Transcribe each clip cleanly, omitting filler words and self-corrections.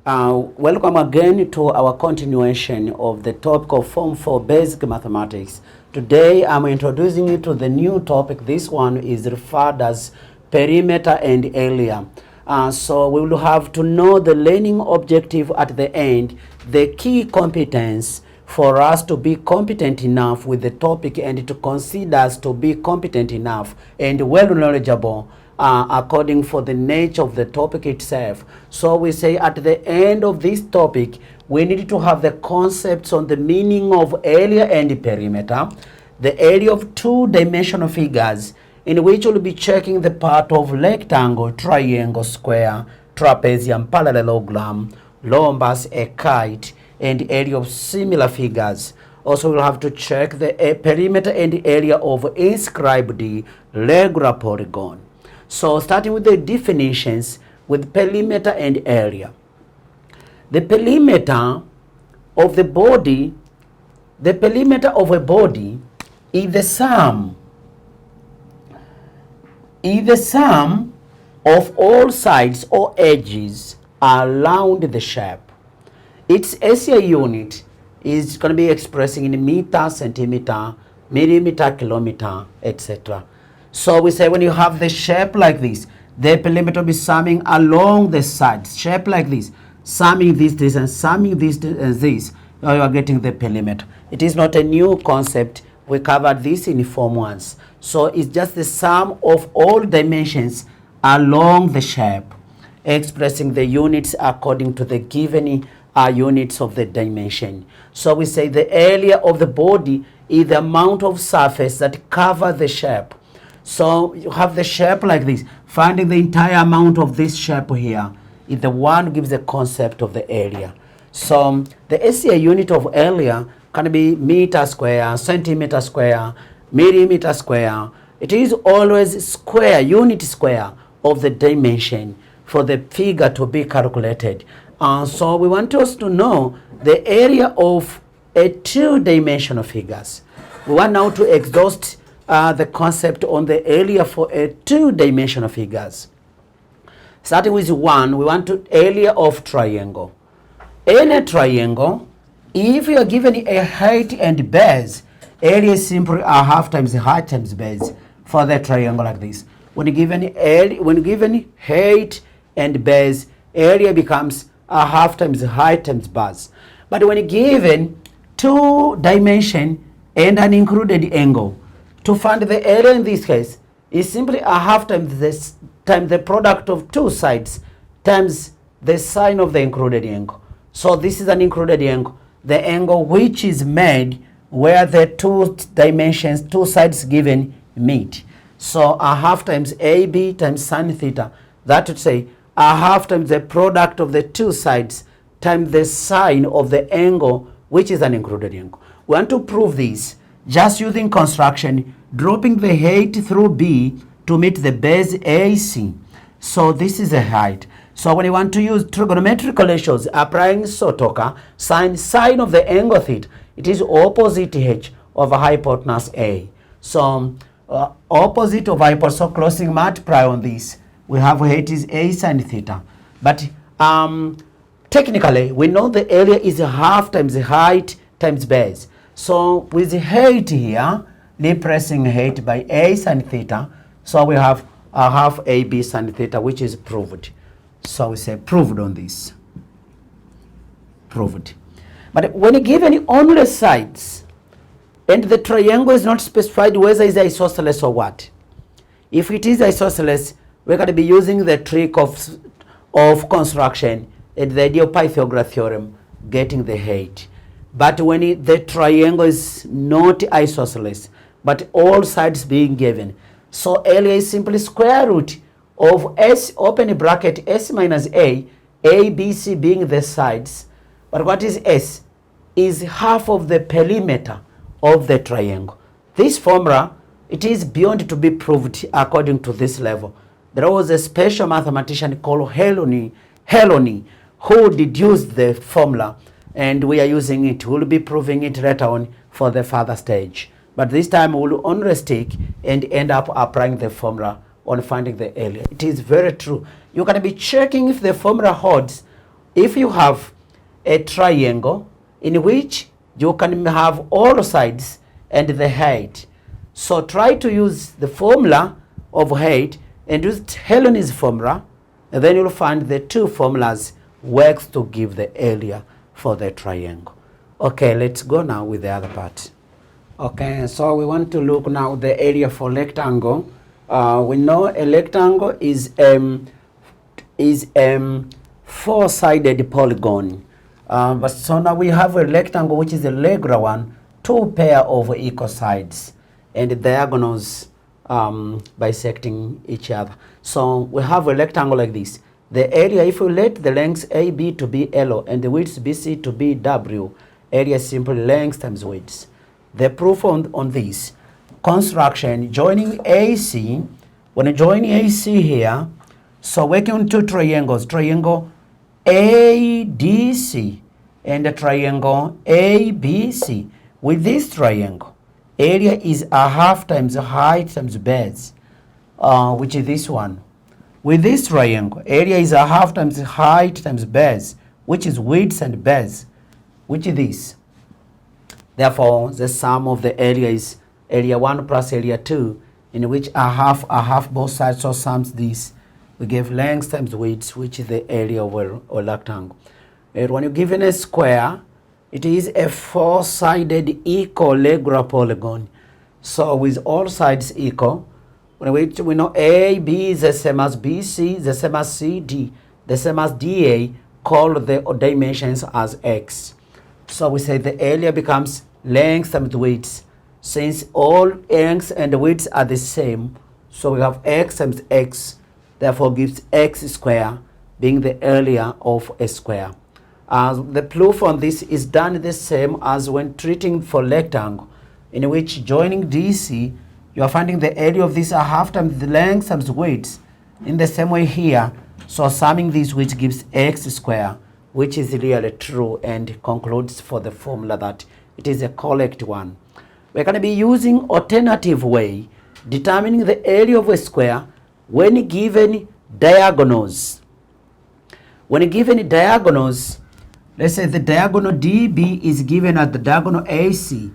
Welcome again to our continuation of the topic of Form 4 Basic Mathematics. Today I'm introducing you to the new topic. This one is referred as perimeter and area. So we will have to know the learning objective at the end, the key competence for us to be competent enough with the topic and to consider us to be competent enough and well knowledgeable according for the nature of the topic itself. So we say at the end of this topic, we need to have the concepts on the meaning of area and perimeter, the area of two-dimensional figures, in which we'll be checking the part of rectangle, triangle, square, trapezium, parallelogram, rhombus, a kite, and area of similar figures. Also, we'll have to check the perimeter and area of inscribed regular polygon. So starting with the definitions with perimeter and area. The perimeter of the body, the perimeter of a body is the sum of all sides or edges around the shape. Its SI unit is going to be expressing in meter, centimeter, millimeter, kilometer, etc. So we say when you have the shape like this, the perimeter will be summing along the sides, shape like this, summing this and summing this and this, now you are getting the perimeter. It is not a new concept. We covered this in Form 1. So it's just the sum of all dimensions along the shape, expressing the units according to the given units of the dimension. So we say the area of the body is the amount of surface that covers the shape. So you have the shape like this. Finding the entire amount of this shape here is the one who gives the concept of the area. So the SI unit of area can be meter square, centimeter square, millimeter square. It is always square, unit square of the dimension for the figure to be calculated. So we want us to know the area of a two-dimensional figures. We want now to exhaust the concept on the area for a two-dimensional figures. Starting with 1, we want to area of triangle. In a triangle, if you are given a height and base, area is simply a half times the height times base for the triangle like this. When given height and base, area becomes a half times the height times base. But when given two dimension and an included angle, to find the area in this case is simply a half times this times the product of two sides times the sine of the included angle. So this is an included angle, the angle which is made where the two dimensions, two sides given meet. So a half times AB times sine theta, that would say a half times the product of the two sides times the sine of the angle which is an included angle. We want to prove this just using construction, dropping the height through B to meet the base AC. So this is the height. So when you want to use trigonometric ratios, applying SOTOKA, sine of the angle theta, it is opposite H of hypotenuse A. So opposite of hypotenuse, so closing multiply on this, we have height is A sine theta. But technically, we know the area is a half times the height times base. So with the height here, replacing height by A sine theta, so we have a half AB sine theta, which is proved. So we say proved on this. Proved. But when given only sides, and the triangle is not specified whether it's isosceles or what. If it is isosceles, we're going to be using the trick of construction and the idea of Pythagoras theorem, getting the height. But when the triangle is not isosceles, but all sides being given, so area is simply square root of S open bracket S minus A B, C being the sides. But what is S? Is half of the perimeter of the triangle. This formula, it is beyond to be proved according to this level. There was a special mathematician called Heloni, who deduced the formula, and we are using it. We'll be proving it later on for the further stage. But this time we'll only stick and end up applying the formula on finding the area. It is very true. You're going to be checking if the formula holds if you have a triangle in which you can have all sides and the height, so try to use the formula of height and use Helen's formula, and then you'll find the two formulas works to give the area for the triangle. Okay, let's go now with the other part. Okay, so we want to look now the area for rectangle. We know a rectangle is four-sided polygon. But so now we have a rectangle which is a regular one, two pair of equal sides and diagonals bisecting each other. So we have a rectangle like this. The area, if we let the length AB to be L and the width BC to be W, area is simply length times width. The proof on this construction, joining AC, when you join AC here, so working on two triangles, triangle ADC and a triangle ABC. With this triangle, area is a half times height times base, which is this one. With this triangle, area is a half times height times base, which is width and base, which is this. Therefore, the sum of the area is area 1 plus area 2, in which a half both sides, so sums this. We give length times width, which is the area of a rectangle. And when you're given a square, it is a four-sided equal regular polygon. So with all sides equal, we know AB is the same as BC, the same as CD, the same as DA, call the dimensions as X. So we say the area becomes length times width. Since all lengths and widths are the same, so we have X times X, therefore gives X square, being the area of a square. The proof on this is done the same as when treating for rectangle, in which joining DC, you are finding the area of this a half times the length times width. In the same way here, so summing this, which gives X square, which is really true and concludes for the formula that it is a correct one. We're going to be using alternative way, determining the area of a square when given diagonals. When given diagonals, let's say the diagonal DB is given at the diagonal AC.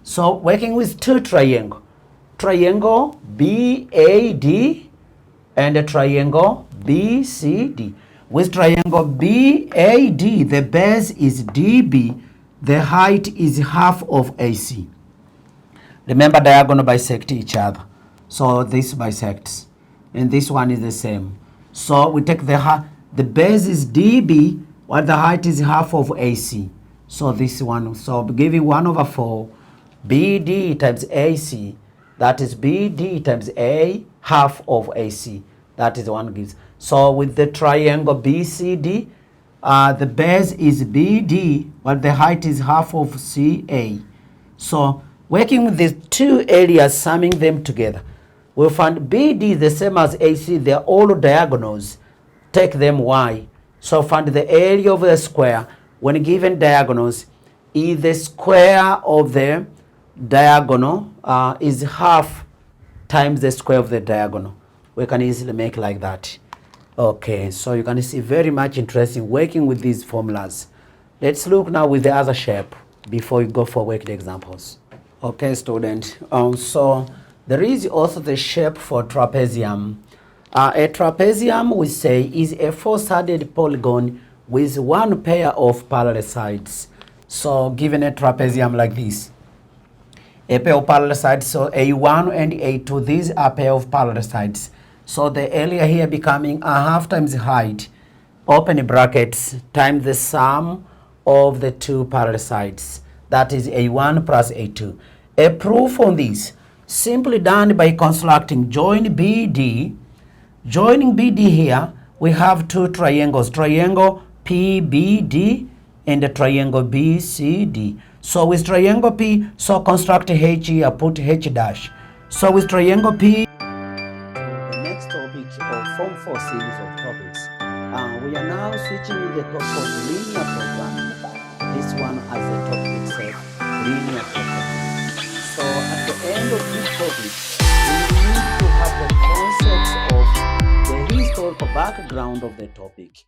So working with two triangles, triangle BAD and a triangle BCD. With triangle BAD, the base is DB, the height is half of AC. Remember, diagonal bisect each other. So this bisects, and this one is the same. So we take the base is DB, while the height is half of AC. So this one, so giving 1/4 BD times AC, that is BD times A half of AC. That is one gives. So with the triangle BCD, the base is BD, while the height is half of CA. So working with these two areas, summing them together, we'll find BD is the same as AC. They're all diagonals. Take them Y. So find the area of the square when given diagonals is the square of the diagonal is half times the square of the diagonal. We can easily make like that. Okay, so you can see very much interesting working with these formulas. Let's look now with the other shape before we go for working examples. Okay, student. So there is also the shape for trapezium. A trapezium, we say, is a four-sided polygon with one pair of parallel sides. So given a trapezium like this, a pair of parallel sides, so A1 and A2, these are pair of parallel sides. So the area here becoming a half times height, open brackets, times the sum of the two parallel sides. That is A1 plus A2. A proof on this, simply done by constructing join BD. Joining BD here, we have two triangles, triangle PBD and a triangle BCD. So with triangle P, so construct H here, put H dash. So with triangle P, the next topic of Form 4 series of topics. We are now switching the topic of linear programming. This one as the topic itself, linear programming. So at the end of this topic, we need to have the concepts of the historical background of the topic.